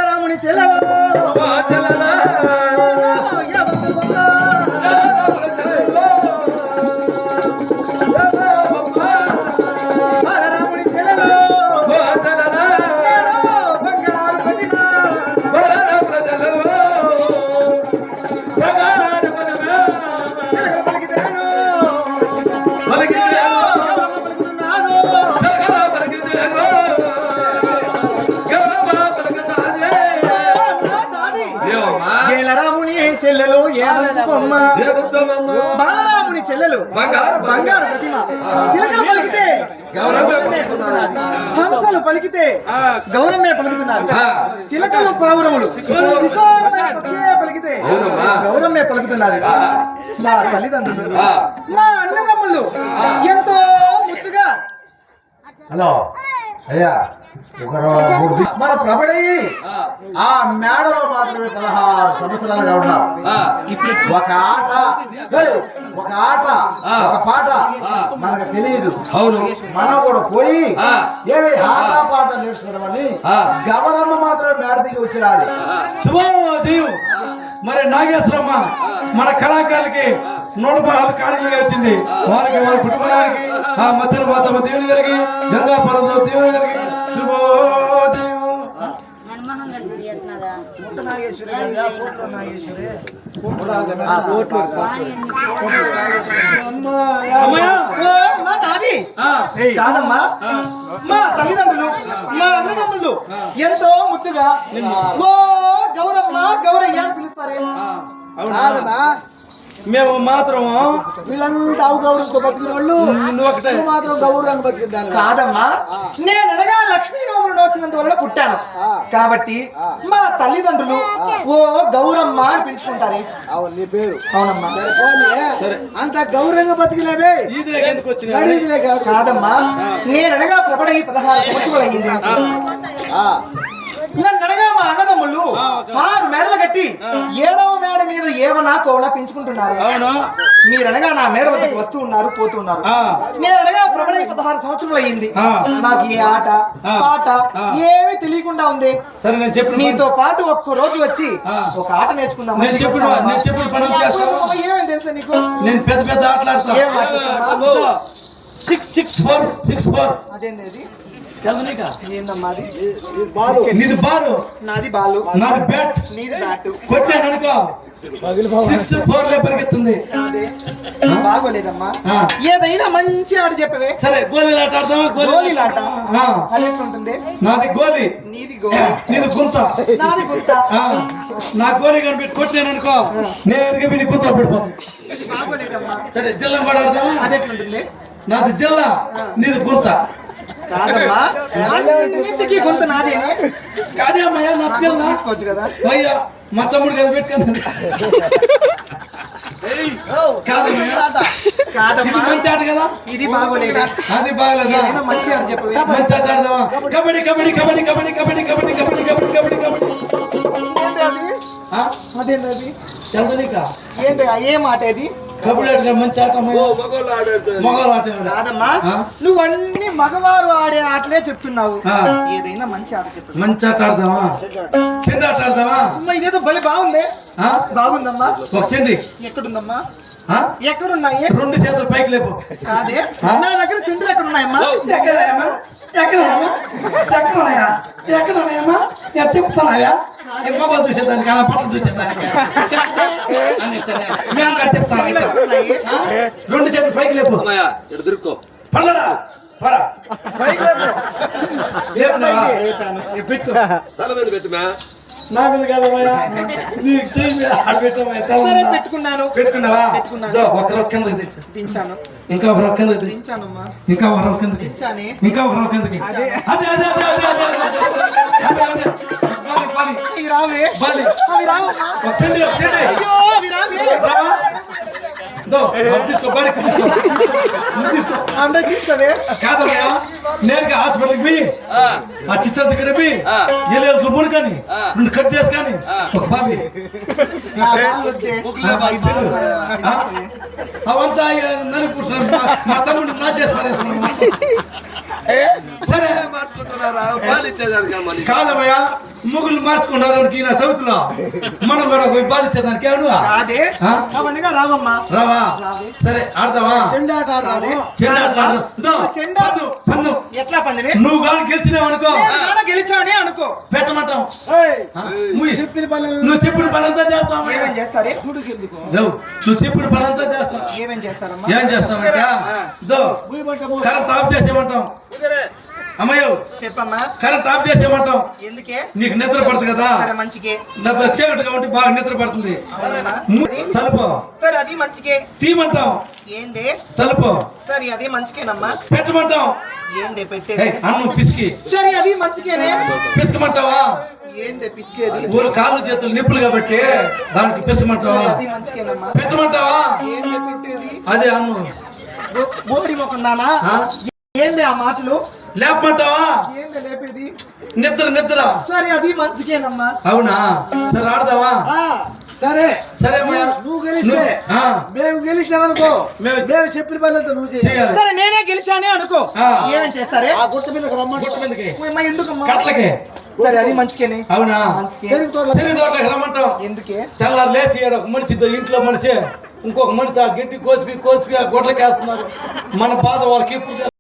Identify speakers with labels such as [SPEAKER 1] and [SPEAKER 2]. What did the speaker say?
[SPEAKER 1] రాముని చెల్లెలు చెల్లెలు బాలరాముని చెల్లెలు బంగారు ప్రతిమ చిలకలు పలికితే హంసలు పలికితే గౌరమ్మే పలుకుతున్నారు చిలకలు పావురములు పలికితే గౌరమ్మే పలుకుతున్నారు మా తల్లిదండ్రులు మా అన్నదమ్ములు ఎంతో ముద్దుగా
[SPEAKER 2] హలో అయ్యా మన ప్రబడయి ఆ మేడలో మాత్రమే 16 సంవత్సరాలుగా ఉన్నాం. ఒక ఆట ఒక పాట మనకు తెలియదు. అవును, మనం కూడా పోయి ఏమి ఆట పాట నేర్చుకున్నామని గవరమ్మ మాత్రమే మేడదికి వచ్చినారు.
[SPEAKER 3] మరి నాగేశ్వరమ్మ మన కళాకారులకి 116 కానుకలుగా వచ్చింది. వారికి వాళ్ళ కుటుంబానికి ఆ మచ్చల మాతమ్మ దేవుని జరిగి గంగాపురంలో దేవుని జరిగి
[SPEAKER 1] మా తల్లిదండ్రులు మా అన్నదమ్ములు ఎంతో ముద్దుగా గౌరమ్మ గౌరయ్య అని పిలుస్తారే.
[SPEAKER 3] మేము మాత్రం
[SPEAKER 2] వీళ్ళంతా గౌరవంతో బతికిన వాళ్ళు మాత్రం గౌరవం బతికిద్దాను
[SPEAKER 1] కాదమ్మా. నేను అనగా లక్ష్మీరాముడు వచ్చినంత వల్ల పుట్టాను కాబట్టి మా తల్లిదండ్రులు ఓ గౌరమ్మ అని పిలుచుకుంటారే.
[SPEAKER 2] అవును, నీ పేరు
[SPEAKER 1] అవునమ్మా.
[SPEAKER 2] అంత గౌరవంగా బతికిలేవే
[SPEAKER 1] కాదమ్మా. నేను అనగా ప్రబడి 16 సంవత్సరాలు అయ్యింది. నన్నడగా మా అన్నదమ్ముళ్ళు 6 మేడలు కట్టి 7వ మేడ మీద ఏమన్నా కోవలా పెంచుకుంటున్నారు. మీరనగా నా మేడ వద్దకు వస్తూ ఉన్నారు, పోతూ ఉన్నారు. నేననగా ప్రబడి 16 సంవత్సరాలు అయ్యింది. నాకు ఏ ఆట పాట ఏమీ తెలియకుండా ఉంది.
[SPEAKER 3] సరే, నేను చెప్పి
[SPEAKER 1] మీతో పాటు ఒక్క రోజు వచ్చి ఒక ఆట నేర్చుకుందాం.
[SPEAKER 3] ఏమేమి
[SPEAKER 1] తెలుసా నీకు?
[SPEAKER 3] నేను పెద్ద పెద్ద ఆటలాడుతాను. 6-6-4 అదేంటి
[SPEAKER 1] ఏందమ్మా?
[SPEAKER 3] నీది బాలు,
[SPEAKER 1] నాది బాలు,
[SPEAKER 3] నాది బ్యాట్,
[SPEAKER 1] నీది బ్యాట్.
[SPEAKER 3] కొట్టాను అనుకో 6-4 పరిగెత్తుంది.
[SPEAKER 1] బాగోలేదమ్మా. ఏదైనా మంచి ఆట చెప్పవే.
[SPEAKER 3] సరే, గోళీలాట ఆడతావా?
[SPEAKER 1] గోళీలాట అది ఉంటుంది.
[SPEAKER 3] నాది గోళీ,
[SPEAKER 1] నీది గోళీ,
[SPEAKER 3] నీది గుంత,
[SPEAKER 1] నాది గుంత.
[SPEAKER 3] నా గోళీ కనిపెట్టి కొట్టాను అనుకో నేరుగా వీడి గుంత పడిపోతుంది.
[SPEAKER 1] బాగోలేదమ్మా.
[SPEAKER 3] సరే, జిల్లా కూడా ఆడతావా?
[SPEAKER 1] అది ఎట్లుంటుంది?
[SPEAKER 3] నాది జిల్లా, నీది గుంత.
[SPEAKER 1] కాదమ్మా, ఇంటికి గుంత నాదే.
[SPEAKER 3] కాదే అమ్మయ్యా, నా జిల్లా
[SPEAKER 1] కదా
[SPEAKER 3] అయ్యా. మా తమ్ముడు కదా పెట్టుకున్నాను.
[SPEAKER 1] కాదమ్మా,
[SPEAKER 3] మంచి ఆట కదా.
[SPEAKER 1] ఇది బాగోలేదు.
[SPEAKER 3] అది బాగలేదా?
[SPEAKER 1] మంచి ఆట చెప్పవే.
[SPEAKER 3] మంచి ఆట ఆడదామా? కబడ్డీ కబడ్డీ కబడ్డీ కబడ్డీ కబడ్డీ కబడ్డీ కబడ్డీ కబడ్డీ కబడ్డీ కబడ్డీ.
[SPEAKER 1] అదేంటది?
[SPEAKER 3] చందనిక
[SPEAKER 1] ఏంటి ఏం ఆట ఇది?
[SPEAKER 3] కబడ్డీ మంచి ఆట. మగవాళ్ళు ఆట
[SPEAKER 1] కాదమ్మా, నువ్వు అన్ని మగవారు ఆడే ఆటలే చెప్తున్నావు. ఏదైనా మంచి ఆట చెప్పు.
[SPEAKER 3] మంచి ఆట ఆడదామా? చెండు ఆట ఆడదామా?
[SPEAKER 1] ఇదేదో బలి బాగుంది. బాగుందమ్మా.
[SPEAKER 3] ఒక చెండి
[SPEAKER 1] ఎక్కడుందమ్మా?
[SPEAKER 3] ఎక్కడున్నాయి? 2 చేతులు పైకి లేపు.
[SPEAKER 1] కాదే, నా దగ్గర చెందులు ఎక్కడున్నాయమ్మా?
[SPEAKER 3] ఎక్కడమ్మా? ఎక్కడమ్మా? ఎక్కడున్నాయా? ఎక్కడున్నాయమ్మా? చెప్తున్నాయా? మొబైల్ చూసేదానికి అలా పట్ల చూసేదానికి చెప్తాను. 2 చేతులు పైకి లేపు.
[SPEAKER 4] దొరుకో
[SPEAKER 3] పల్లరా పరా పైకి పెట్టుకో. నా మీద కాదమ్మా,
[SPEAKER 1] పెట్టుకున్నాను.
[SPEAKER 3] పెట్టుకున్నావా? ఒకరు కిందకి
[SPEAKER 1] దించాను.
[SPEAKER 3] ఇంకా ఒకరు కిందకి
[SPEAKER 1] దించానమ్మా.
[SPEAKER 3] ఇంకా ఒకరు కిందకి
[SPEAKER 1] దించానే.
[SPEAKER 3] ఇంకా ఒకరు కిందకి. అదే అదే అదే
[SPEAKER 1] అవి రావే. అవి రావమ్మా. తీసుకోవే.
[SPEAKER 3] కాదమ్మా, నేరుగా హాస్పిటల్కి పోయి ఆ చిత్ర దగ్గర పోయి ఎల్లు ముడి కానీ 2 కట్ చేసి కానీ ఒక బాబీ అవంతా నన్ను కూర్చొని మా తమ్ముడు నా చేసి సరే కాదమ్మయ్యా, ముగ్గులు మార్చుకున్నారు ఈయన సౌత్లో మనం కూడా పోయి బాధించేదానికి ఏమన్నా
[SPEAKER 1] అదే అవన్నీగా రావమ్మా
[SPEAKER 3] రావా సరే ఆడదావా
[SPEAKER 2] చెండాట ఆడదాము
[SPEAKER 3] చెండాట ఆడదాం. దో,
[SPEAKER 1] చెండా-
[SPEAKER 3] పందు, పందు.
[SPEAKER 1] ఎట్లా పందివి
[SPEAKER 3] నువ్వు కానీ గెలిచినావనుకో
[SPEAKER 1] గెలిచానే అనుకో
[SPEAKER 3] పెట్టమంటాం
[SPEAKER 2] ఏయ్,
[SPEAKER 3] ముయ్.
[SPEAKER 2] చెప్పిన పని
[SPEAKER 3] నువ్వు చెప్పిన పని అంతా చేస్తావు
[SPEAKER 1] ఏమేం చేస్తారే
[SPEAKER 3] నువ్వు చెప్పిన పని అంతా చేస్తావు
[SPEAKER 1] ఏమేం చేస్తారమ్మా
[SPEAKER 3] ఏం చేస్తామంట దో కరెంట్ ఆఫ్ చేసేయమంటాం అమ్మయ్య
[SPEAKER 1] చెప్పమ్మా
[SPEAKER 3] కరెంట్ ఆఫ్ చేసేయమంటాం
[SPEAKER 1] ఎందుకే
[SPEAKER 3] నీకు నిద్ర పడుతుంది కదా
[SPEAKER 1] సరే మంచికే
[SPEAKER 3] నాకు చీకటి కాబట్టి బాగా నిద్ర పడుతుంది తలుపు
[SPEAKER 1] సరే అది మంచికే
[SPEAKER 3] తీయమంటాం
[SPEAKER 1] ఏందే
[SPEAKER 3] తలుపు
[SPEAKER 1] సరే అది మంచికేనమ్మా
[SPEAKER 3] పెట్టమంటాం
[SPEAKER 1] ఏందే పెట్టే
[SPEAKER 3] ఏయ్, అన్నం పిసికి
[SPEAKER 1] సరే అది మంచికేనే
[SPEAKER 3] పిసకమంటావా
[SPEAKER 1] ఏందే పిసికేది
[SPEAKER 3] ఊరు కాళ్ళు చేతులు నిప్పులు కాబట్టి దానికి పిసకమంటావా
[SPEAKER 1] సరే అది మంచికేనమ్మా
[SPEAKER 3] పెట్టమంటావా
[SPEAKER 1] ఏందే పెట్టేది
[SPEAKER 3] అదే అన్నం
[SPEAKER 1] బోడి మొకందానా
[SPEAKER 3] ఆ?
[SPEAKER 1] ఏందే ఆ మాటలు
[SPEAKER 3] లేపమంటావా
[SPEAKER 1] ఏందే లేపేది
[SPEAKER 3] నిద్ర నిద్ర
[SPEAKER 1] సరే అది మంచికేనమ్మా
[SPEAKER 3] అవునా సరే ఆడదావా
[SPEAKER 2] సరే
[SPEAKER 3] సరే అమ్మయ్య.
[SPEAKER 2] నువ్వు గెలిస్తే
[SPEAKER 3] ఆ,
[SPEAKER 2] మేము గెలిచినామనుకో
[SPEAKER 3] మేము
[SPEAKER 2] మేము చెప్పిన పని అంతా నువ్వు చేయాలి
[SPEAKER 3] చేయాలి.
[SPEAKER 1] సరే నేనే గెలిచానే అనుకో
[SPEAKER 3] ఆ.
[SPEAKER 1] ఏమేం చేస్తారే
[SPEAKER 2] ఆ గుట్ట మీద రమ్మంటే
[SPEAKER 1] అమ్మా, ఎందుకమ్మా
[SPEAKER 3] కట్లకి
[SPEAKER 1] సరే అది మంచికేనే
[SPEAKER 3] అవునా
[SPEAKER 1] మంచికే
[SPEAKER 2] చెరుకు తోటలో
[SPEAKER 3] తిరిగి తోటకి రమ్మంటాం
[SPEAKER 1] ఎందుకే
[SPEAKER 3] తెల్లారు లేచి ఈడ ఒక మనిషి ఇంట్లో మనిషి ఇంకొక మనిషి ఆ గిట్టి కోసి ఆ గొడ్లకి వేస్తున్నారు మన బాధ వాళ్ళకి ఎప్పుడు